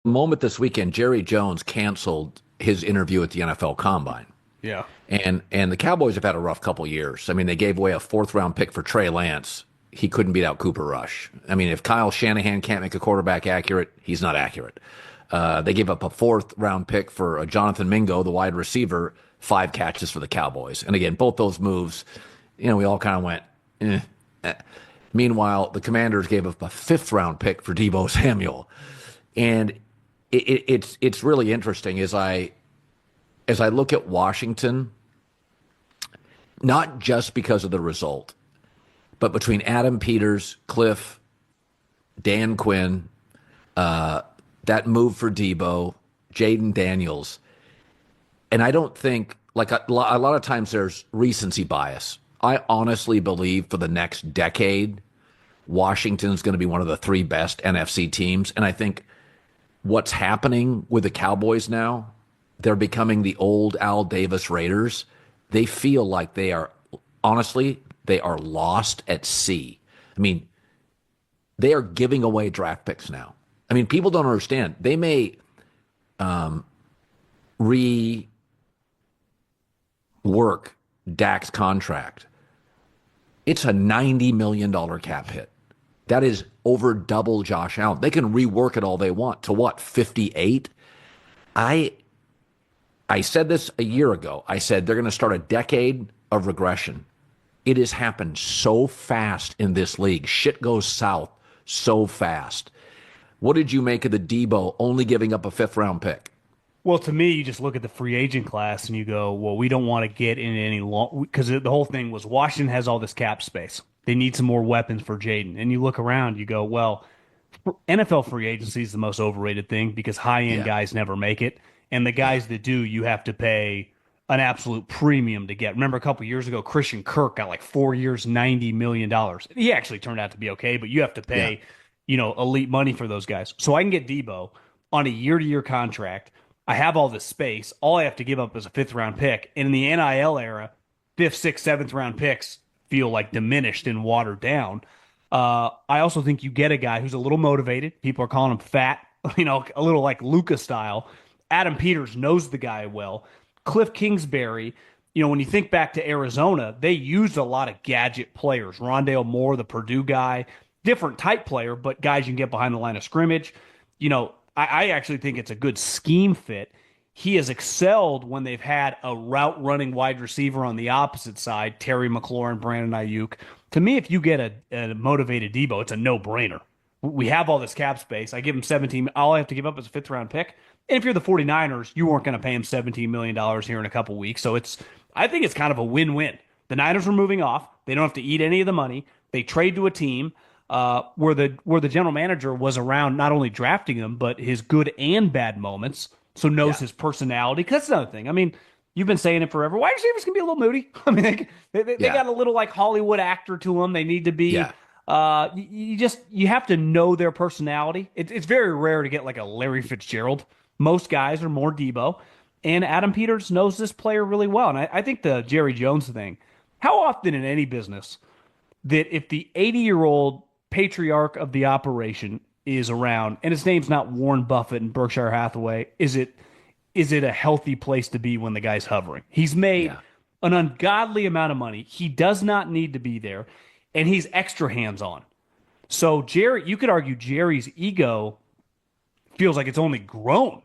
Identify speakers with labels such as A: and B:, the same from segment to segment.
A: moment this weekend, Jerry Jones canceled his interview at the NFL Combine.
B: Yeah.
A: And the Cowboys have had a rough couple years. I mean, they gave away a fourth round pick for Trey Lance. He couldn't beat out Cooper Rush. I mean, if Kyle Shanahan can't make a quarterback accurate, he's not accurate. They gave up a fourth round pick for Jonathan Mingo, the wide receiver, 5 catches for the Cowboys. And again, both those moves, we all kind of went, eh. Meanwhile, the Commanders gave up a fifth round pick for Deebo Samuel. And it's really interesting as I look at Washington, not just because of the result, but between Adam Peters, Cliff, Dan Quinn, that move for Deebo, Jayden Daniels, and I don't think, like a lot of times there's recency bias. I honestly believe for the next decade, Washington's going to be one of the 3 best NFC teams, and I think what's happening with the Cowboys now, they're becoming the old Al Davis Raiders. They feel like they are, honestly, they are lost at sea. I mean, they are giving away draft picks now. I mean, people don't understand. They may rework Dak's contract. It's a $90 million cap hit. That is over double Josh Allen. They can rework it all they want to what, 58? I said this a year ago. I said they're going to start a decade of regression. It has happened so fast in this league. Shit goes south so fast. What did you make of the Deebo only giving up a 5th round pick?
B: Well, to me, you just look at the free agent class and you go, well, we don't want to get in any long, because the whole thing was Washington has all this cap space. They need some more weapons for Jayden. And you look around, you go, well, NFL free agency is the most overrated thing because high-end guys never make it. And the guys that do, you have to pay an absolute premium to get. Remember a couple years ago, Christian Kirk got like 4 years, $90 million. He actually turned out to be okay, but you have to pay, elite money for those guys. So I can get Deebo on a year-to-year contract. I have all this space. All I have to give up is a 5th round pick. And in the NIL era, 5th, 6th, 7th round picks feel like diminished and watered down. I also think you get a guy who's a little motivated. People are calling him fat, a little like Luka style. Adam Peters knows the guy well. Cliff Kingsbury, when you think back to Arizona, they used a lot of gadget players. Rondale Moore, the Purdue guy, different type player, but guys you can get behind the line of scrimmage. I actually think it's a good scheme fit. He has excelled when they've had a route running wide receiver on the opposite side, Terry McLaurin, Brandon Ayuk. To me, if you get a motivated Deebo, it's a no-brainer. We have all this cap space. I give him 17. All I have to give up is a 5th round pick. And if you're the 49ers, you weren't going to pay him $17 million here in a couple weeks. So I think it's kind of a win-win. The Niners are moving off. They don't have to eat any of the money. They trade to a team where the general manager was around not only drafting him, but his good and bad moments. So knows his personality. Because that's another thing. I mean, you've been saying it forever. Wide receivers can be a little moody. I mean, they got a little like Hollywood actor to them. They need to be. You have to know their personality. It's very rare to get like a Larry Fitzgerald. Most guys are more Deebo, and Adam Peters knows this player really well. And I think the Jerry Jones thing. How often in any business that if the 80-year-old patriarch of the operation is around, and his name's not Warren Buffett and Berkshire Hathaway, is it a healthy place to be when the guy's hovering? He's made an ungodly amount of money. He does not need to be there, and he's extra hands-on. So you could argue Jerry's ego feels like it's only grown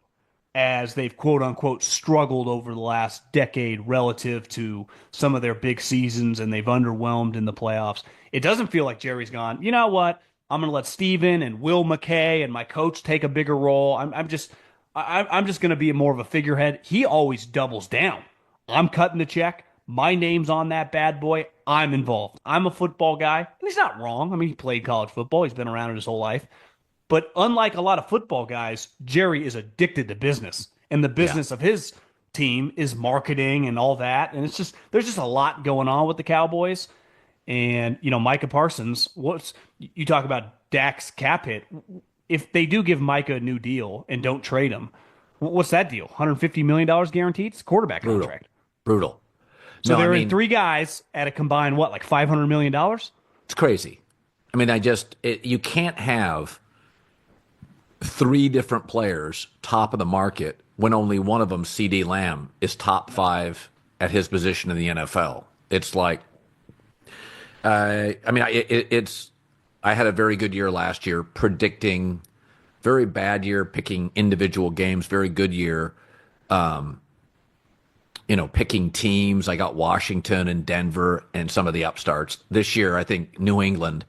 B: as they've quote-unquote struggled over the last decade relative to some of their big seasons, and they've underwhelmed in the playoffs. It doesn't feel like Jerry's gone, you know what? I'm going to let Steven and Will McKay and my coach take a bigger role. I'm just going to be more of a figurehead. He always doubles down. I'm cutting the check. My name's on that bad boy. I'm involved. I'm a football guy. And he's not wrong. I mean, he played college football. He's been around it his whole life. But unlike a lot of football guys, Jerry is addicted to business. And the business of his team is marketing and all that. And there's just a lot going on with the Cowboys. And, Micah Parsons, you talk about Dak's cap hit. If they do give Micah a new deal and don't trade him, what's that deal? $150 million guaranteed? It's a quarterback contract.
A: Brutal.
B: So there are 3 guys at a combined, like $500 million?
A: It's crazy. I mean, you can't have three different players top of the market when only one of them, CD Lamb, is top 5 at his position in the NFL. It's like, I had a very good year last year predicting, very bad year picking individual games, very good year, picking teams. I got Washington and Denver and some of the upstarts. This year, I think New England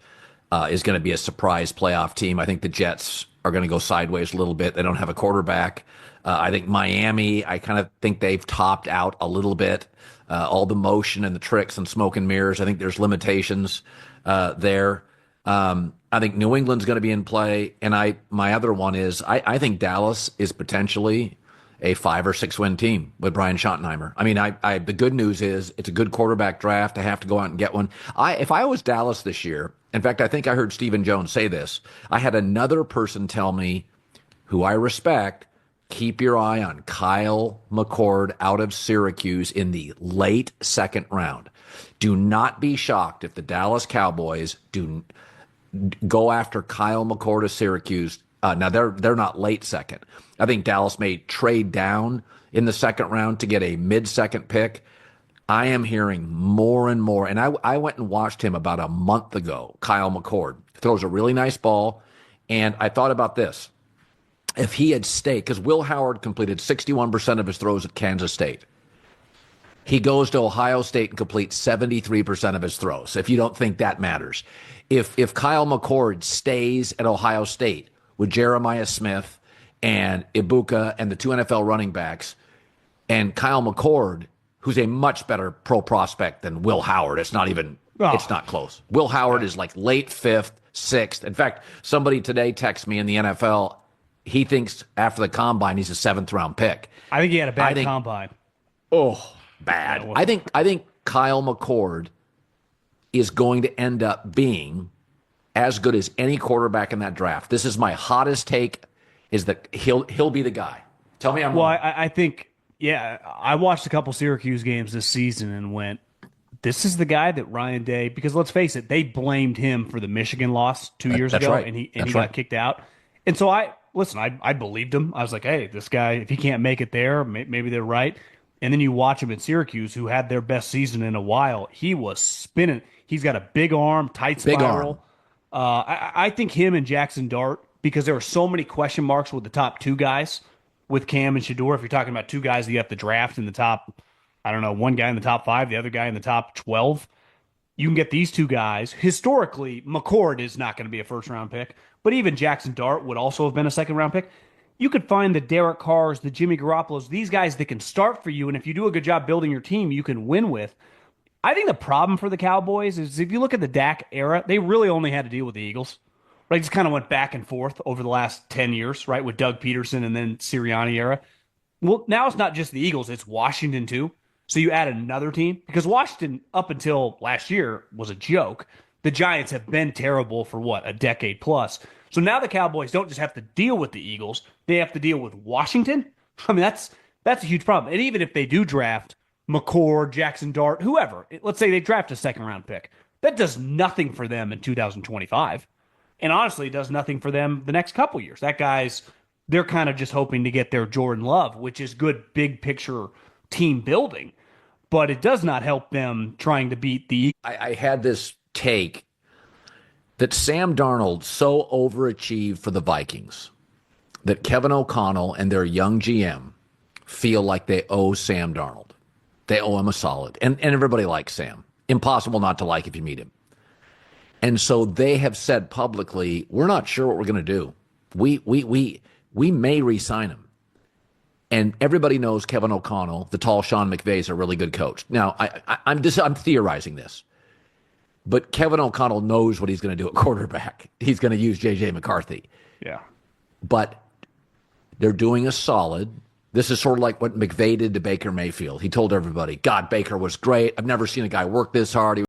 A: is going to be a surprise playoff team. I think the Jets are going to go sideways a little bit. They don't have a quarterback. I think Miami, I kind of think they've topped out a little bit. All the motion and the tricks and smoke and mirrors, I think there's limitations there. I think New England's going to be in play. And my other one is I think Dallas is potentially a 5 or 6 win team with Brian Schottenheimer. I mean, the good news is it's a good quarterback draft. I have to go out and get one. If I was Dallas this year, in fact, I think I heard Stephen Jones say this. I had another person tell me, who I respect, keep your eye on Kyle McCord out of Syracuse in the late second round. Do not be shocked if the Dallas Cowboys do go after Kyle McCord of Syracuse. Now, they're not late second. I think Dallas may trade down in the second round to get a mid-second pick. I am hearing more and more, and I went and watched him about a month ago, Kyle McCord. Throws a really nice ball, and I thought about this. If he had stayed, because Will Howard completed 61% of his throws at Kansas State. He goes to Ohio State and completes 73% of his throws, if you don't think that matters. If Kyle McCord stays at Ohio State with Jeremiah Smith and Ibuka and the 2 NFL running backs, and Kyle McCord, who's a much better pro prospect than Will Howard. It's not close. Will Howard is like late 5th, 6th. In fact, somebody today texted me in the NFL, he thinks after the combine he's a 7th round pick.
B: I think he had a bad combine.
A: Oh, bad. I think Kyle McCord is going to end up being as good as any quarterback in that draft. This is my hottest take, is that he'll be the guy. Tell me I'm wrong.
B: Well, I think, yeah, I watched a couple Syracuse games this season and went, this is the guy that Ryan Day, because let's face it, they blamed him for the Michigan loss 2 years ago,
A: right.
B: and he got kicked out. And so I believed him. I was like, hey, this guy, if he can't make it there, maybe they're right. And then you watch him at Syracuse, who had their best season in a while. He was spinning. He's got a big arm, tight spiral. I think him and Jackson Dart, because there were so many question marks with the top 2 guys, with Cam and Shador. If you're talking about 2 guys that you have to draft in the top, I don't know, one guy in the top 5, the other guy in the top 12, you can get these 2 guys. Historically, McCord is not going to be a first-round pick, but even Jackson Dart would also have been a second-round pick. You could find the Derek Carrs, the Jimmy Garoppolos, these guys that can start for you, and if you do a good job building your team, you can win with. I think the problem for the Cowboys is if you look at the Dak era, they really only had to deal with the Eagles. Right, just kind of went back and forth over the last 10 years, right, with Doug Peterson and then Sirianni era. Well, now it's not just the Eagles, it's Washington too. So you add another team, because Washington up until last year was a joke. The Giants have been terrible for, a decade plus. So now the Cowboys don't just have to deal with the Eagles, they have to deal with Washington. I mean, that's a huge problem. And even if they do draft McCord, Jackson Dart, whoever, let's say they draft a second-round pick, that does nothing for them in 2025. And honestly, it does nothing for them the next couple years. They're kind of just hoping to get their Jordan Love, which is good big picture team building. But it does not help them trying to beat the...
A: I had this take that Sam Darnold so overachieved for the Vikings that Kevin O'Connell and their young GM feel like they owe Sam Darnold. They owe him a solid. And everybody likes Sam. Impossible not to like if you meet him. And so they have said publicly, we're not sure what we're going to do. We may re-sign him. And everybody knows Kevin O'Connell, the tall Sean McVay, is a really good coach. Now, I'm theorizing this. But Kevin O'Connell knows what he's going to do at quarterback. He's going to use J.J. McCarthy.
B: Yeah.
A: But they're doing a solid. This is sort of like what McVay did to Baker Mayfield. He told everybody, God, Baker was great. I've never seen a guy work this hard.